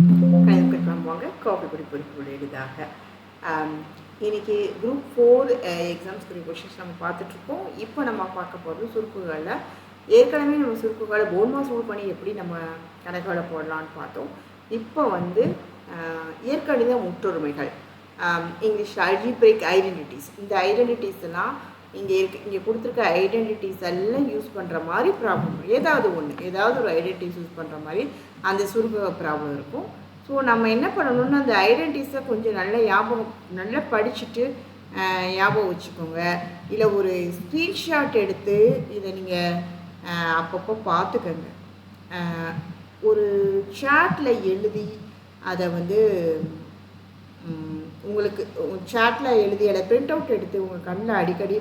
கணிதம் வாங்க காஃபி குடிப்பொருட்கள் எளிதாக. இன்றைக்கி குரூப் 4 எக்ஸாம்ஸ்க்குரிய கொஷின்ஸ் நம்ம பார்த்துட்ருக்கோம். இப்போ நம்ம பார்க்க போகிறது சுருக்குகளில். ஏற்கனவே நம்ம சுருக்குகளை போன்மாஸ் ரூல் பண்ணி எப்படி நம்ம கணக்குகளை போடலான்னு பார்த்தோம். இப்போ இயற்கணித முற்றொருமைகள், இங்கிலீஷில் அல்ஜிப்ரிக் ஐடென்டிட்டிஸ். இந்த ஐடென்டிட்டிஸ்லாம் இங்கே கொடுத்துருக்க ஐடென்டிட்டிஸ் எல்லாம் யூஸ் பண்ணுற மாதிரி ப்ராப்ளம், ஏதாவது ஒரு ஐடென்டிட்டிஸ் யூஸ் பண்ணுற மாதிரி அந்த சுருக்க ப்ராப்ளம் இருக்கும். ஸோ நம்ம என்ன பண்ணணும்னா அந்த ஐடென்டிட்டிஸை கொஞ்சம் நல்லா படிச்சுட்டு ஞாபகம் வச்சுக்கோங்க. இல்லை ஒரு ஸ்க்ரீன்ஷாட் எடுத்து இதை நீங்கள் அப்பப்போ பார்த்துக்கோங்க. ஒரு சாட்டில் எழுதி அதை உங்களுக்கு சாட்டில் எழுதி அதை பிரிண்ட் அவுட் எடுத்து உங்கள் கண்ணில் அடிக்கடி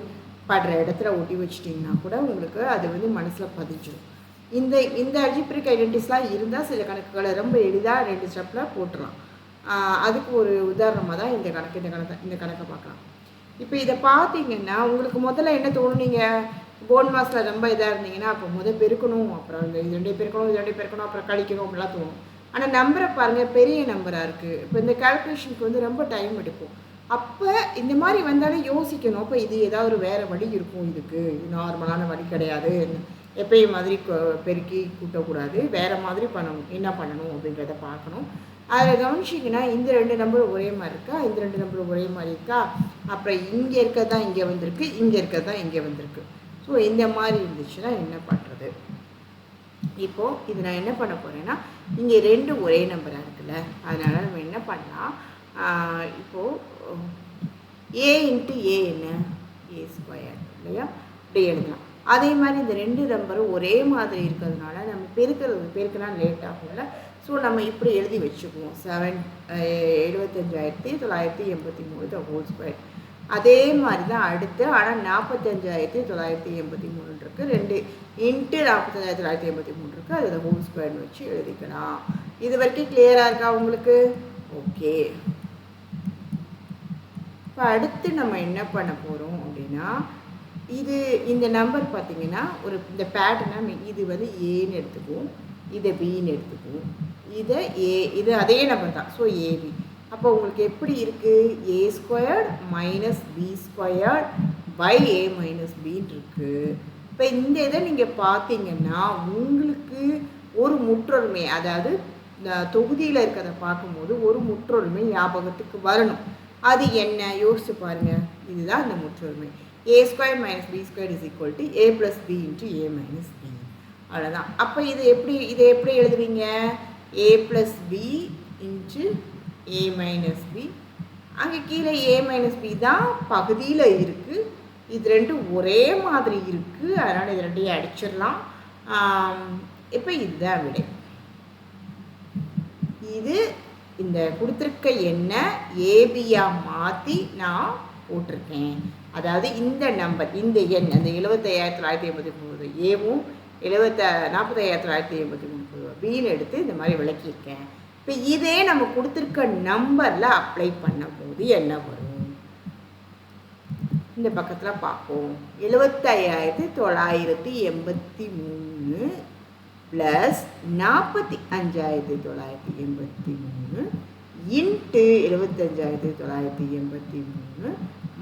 படுற இடத்துல ஒட்டி வச்சிட்டிங்கன்னா கூட உங்களுக்கு அது மனசில் பதிஞ்சிடும். இந்த அல்ஜிப்ரிக் ஐடென்டிட்டிஸ்லாம் இருந்தால் சில கணக்குகளை ரொம்ப எளிதாக 2 ஸ்டெப்பில் போட்டுடலாம். அதுக்கு ஒரு உதாரணமாக தான் இந்த கணக்கை பார்க்கலாம். இப்போ இதை பார்த்தீங்கன்னா உங்களுக்கு முதல்ல என்ன தோணும், நீங்கள் போன் மாஸில் ரொம்ப இதாக இருந்தீங்கன்னா அப்போ பெருக்கணும், அப்புறம் இது 2 பெருக்கணும், அப்புறம் கழிக்கணும் அப்படிலாம் தோணும். ஆனால் நம்பரை பாருங்கள், பெரிய நம்பராக இருக்குது. இப்போ இந்த கால்குலேஷனுக்கு ரொம்ப டைம் எடுக்கும். அப்போ இந்த மாதிரி வந்தாலே யோசிக்கணும், அப்போ இது ஏதாவது ஒரு வேறு வழி இருக்கும், இது நார்மலான வழி கிடையாது, எப்பயும் மாதிரி பெருக்கி கூட்டக்கூடாது, வேறு மாதிரி என்ன பண்ணணும் அப்படின்றத பார்க்கணும். அதில் கவனிச்சிங்கன்னா இந்த 2 நம்பரும் ஒரே மாதிரி இருக்கா, இந்த 2 நம்பரும் ஒரே மாதிரி இருக்கா, அப்புறம் இங்கே இருக்கிறது தான் இங்கே வந்திருக்கு, இங்கே இருக்கிறது தான் இங்கே வந்திருக்கு. ஸோ இந்த மாதிரி இருந்துச்சுன்னா என்ன பண்ணுறது? இப்போது இது நான் என்ன பண்ண போகிறேன்னா, இங்கே 2 ஒரே நம்பராக இருக்குல்ல, அதனால் நம்ம என்ன பண்ணலாம், இப்போது a இன்ட்டு a என்ன a² இல்லையா, இப்படி எழுதலாம். அதே மாதிரி இந்த 2 நம்பரும் ஒரே மாதிரி இருக்கிறதுனால நம்ம பெருக்கினா லேட் ஆகும்ல. ஸோ நம்ம இப்படி எழுதி வச்சுக்குவோம், 75,983 ஹோல் ஸ்கொயர். அதே மாதிரி தான் அடுத்து, ஆனால் 45,983 இருக்குது, 2 இன்ட்டு 45,983 இருக்குது, அது ஹோல் ஸ்கொயர்னு வச்சு எழுதிக்கலாம். இது வரைக்கும் கிளியராக இருக்கா உங்களுக்கு? ஓகே. இப்போ அடுத்து நம்ம என்ன பண்ண போகிறோம் அப்படின்னா, இந்த நம்பர் பார்த்திங்கன்னா இந்த பேட்டர்னை இது ஏன்னு எடுத்துக்குவோம், இதை பின்னு எடுத்துக்குவோம், இது அதே நம்பர் தான். So AB. அப்போ உங்களுக்கு எப்படி இருக்குது, a² - b² by a - bன்னு இருக்குது. இப்போ இந்த இதை நீங்கள் பார்த்தீங்கன்னா உங்களுக்கு ஒரு முற்றொருமை, அதாவது தொகுதியில் இருக்கிறத பார்க்கும்போது ஒரு முற்றொருமை ஞாபகத்துக்கு வரணும். அது என்ன யோசிச்சு பாருங்கள். இதுதான் அந்த முற்றொருமை. a² - b² = a + b × a - b. அவ்வளோதான். அப்போ இதை எப்படி எழுதுவீங்க, a + b × a - b. அங்கே கீழே a - b தான் பகுதியில் இருக்குது. இது 2 ஒரே மாதிரி இருக்குது, அதனால் இது 2ஐயும் அடிச்சிடலாம். இப்போ இதுதான் விடை. இது இந்த கொடுத்துருக்க எண்ணை ஏபியாக மாற்றி நான் போட்டிருக்கேன். அதாவது இந்த நம்பர், இந்த எண், அந்த 75,983 ஏவும் 45,983 பின்னு எடுத்து இந்த மாதிரி விளக்கியிருக்கேன். இப்போ இதே நம்ம கொடுத்துருக்க நம்பரில் அப்ளை பண்ணும்போது என்ன வரும், இந்த பக்கத்தில் பார்ப்போம். 75,983 plus 45,983 into 75,983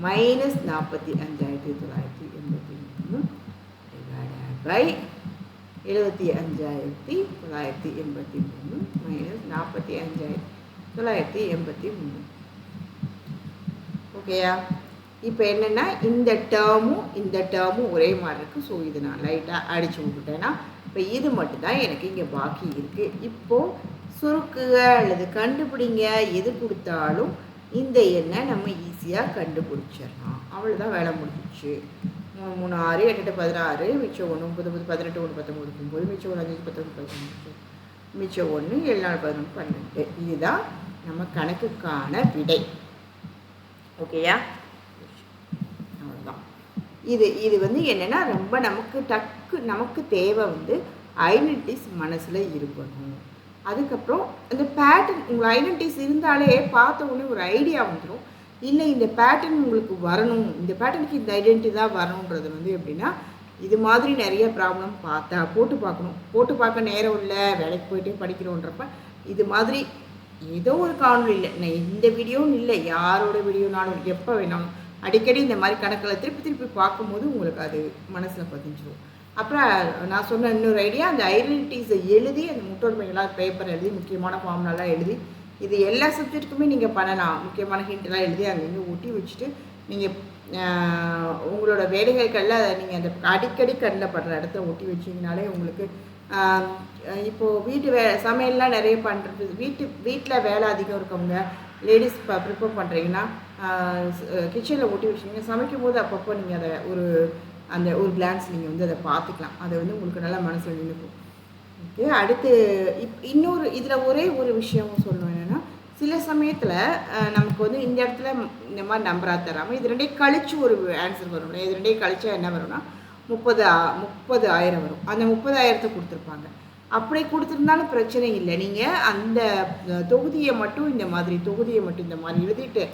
minus 45,983 by 75,983 minus 45,983. ஓகேயா? இப்போ என்னென்னா இந்த டேர்மும் ஒரே மாதிரி இருக்குது. ஸோ இது நான் லைட்டாக அடித்து விட்டுட்டேன்னா இப்போ இது மட்டும்தான் எனக்கு இங்கே பாக்கி இருக்குது. இப்போது சுருக்குக அல்லது கண்டுபிடிங்க, எது கொடுத்தாலும் இந்த எண்ணை நம்ம ஈஸியாக கண்டுபிடிச்சிடலாம். அவ்வளோதான், வேலை முடிஞ்சிச்சு. 3 3 6 8 16, மிச்சம் 1 9 18 1 19 9, மிச்சம் 1 5 19 19, மிச்சம் 1 7 4 11 12. இதுதான் நம்ம கணக்குக்கான விடை. ஓகேயா? அவ்வளோதான். இது என்னென்னா ரொம்ப நமக்கு தேவை ஐடென்டிட்டிஸ் மனசில் இருக்கணும். அதுக்கப்புறம் அந்த பேட்டர்ன், உங்கள் ஐடென்டிட்டிஸ் இருந்தாலே பார்த்த உடனே ஒரு ஐடியா வந்துடும். இல்லை இந்த பேட்டர்ன் உங்களுக்கு வரணும், இந்த பேட்டர்னுக்கு இந்த ஐடென்டிட்டி தான் வரணுன்றது எப்படின்னா, இது மாதிரி நிறைய ப்ராப்ளம் போட்டு பார்க்கணும். போட்டு பார்க்க நேரம் இல்லை, வேலைக்கு போயிட்டு படிக்கிறோன்றப்ப இது மாதிரி ஏதோ ஒரு காணொலி இல்லை, நான் இந்த வீடியோன்னு இல்லை, யாரோட வீடியோனாலும் எப்போ வேணாலும் அடிக்கடி இந்த மாதிரி கணக்கில் திருப்பி திருப்பி பார்க்கும்போது உங்களுக்கு அது மனசில் பதிஞ்சிடும். அப்புறம் நான் சொன்ன இன்னொரு ஐடியா, அந்த ஐடென்டிட்டிஸை எழுதி அந்த முற்றொருமைகளாக பேப்பர் எழுதி முக்கியமான ஃபார்ம்லாம் எழுதி இது எல்லா சப்ஜெக்ட்டுக்குமே நீங்கள் பண்ணலாம். முக்கியமான ஹிண்ட்லாம் எழுதி அங்கங்கே ஒட்டி வச்சுட்டு நீங்கள் உங்களோட வேலைகளுக்கெல்லாம் நீங்கள் அந்த அடிக்கடி கண்ணில் படுற இடத்துல ஒட்டி வச்சிங்கனாலே உங்களுக்கு இப்போது வீட்டு சமையல்லாம் நிறைய பண்ணுறது, வீட்டில் வேலை அதிகம் இருக்கவங்க லேடிஸ் ப்ரிப்பேர் பண்ணுறீங்கன்னா கிச்சனில் ஒட்டி வச்சிங்கன்னா சமைக்கும் போது அப்பப்போ நீங்கள் அதை ஒரு கிளான்ஸ் நீங்கள் வந்து அதை பார்த்துக்கலாம். அதை வந்து உங்களுக்கு நல்லா மனசில் நினைக்கும். ஓகே, அடுத்து இன்னொரு இதில் ஒரே ஒரு விஷயமும் சொல்லணும். என்னென்னா சில சமயத்தில் நமக்கு வந்து இந்த இடத்துல இந்த மாதிரி நம்பராக தராமல் இது ரெண்டையும் கழித்து ஒரு ஆன்சர் வரும். இது ரெண்டையும் கழிச்சா என்ன வரும்னா 30,000 வரும். அந்த 30,000 கொடுத்துருப்பாங்க. அப்படி கொடுத்துருந்தாலும் பிரச்சனை இல்லை. நீங்கள் அந்த தொகுதியை மட்டும் இந்த மாதிரி எழுதிட்டு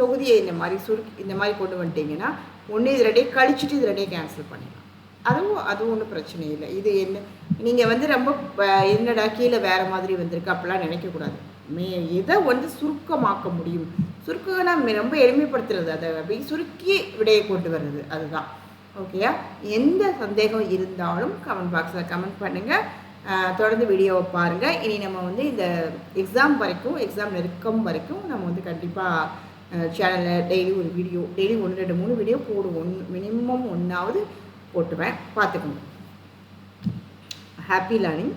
தொகுதியை இந்த மாதிரி கொண்டு வந்துட்டீங்கன்னா ஒன்று இது ரெண்டையும் கழிச்சுட்டு இது ரெண்டையும் கேன்சல் பண்ணிடலாம். அதுவும் ஒன்றும் பிரச்சனை இல்லை. இது என்ன நீங்கள் வந்து ரொம்ப என்னடா கீழே வேறு மாதிரி வந்திருக்கு அப்படிலாம் நினைக்கக்கூடாது. இதை வந்து சுருக்கமாக்க முடியும். சுருக்கம்னா ரொம்ப எளிமைப்படுத்துறது, அதை அப்படி சுருக்கி விடையை கொண்டு வர்றது, அதுதான். ஓகேயா? எந்த சந்தேகம் இருந்தாலும் கமெண்ட் பாக்ஸில் கமெண்ட் பண்ணுங்கள். தொடர்ந்து வீடியோவை பாருங்கள். இனி நம்ம வந்து இந்த எக்ஸாம் நெருக்கம் வரைக்கும் நம்ம வந்து கண்டிப்பாக சேனலில் டெய்லி 1, 2, 3 வீடியோ போடுவோம். மினிமம் 1ஆவது போட்டுவேன், பார்த்துக்கோங்க. Happy learning.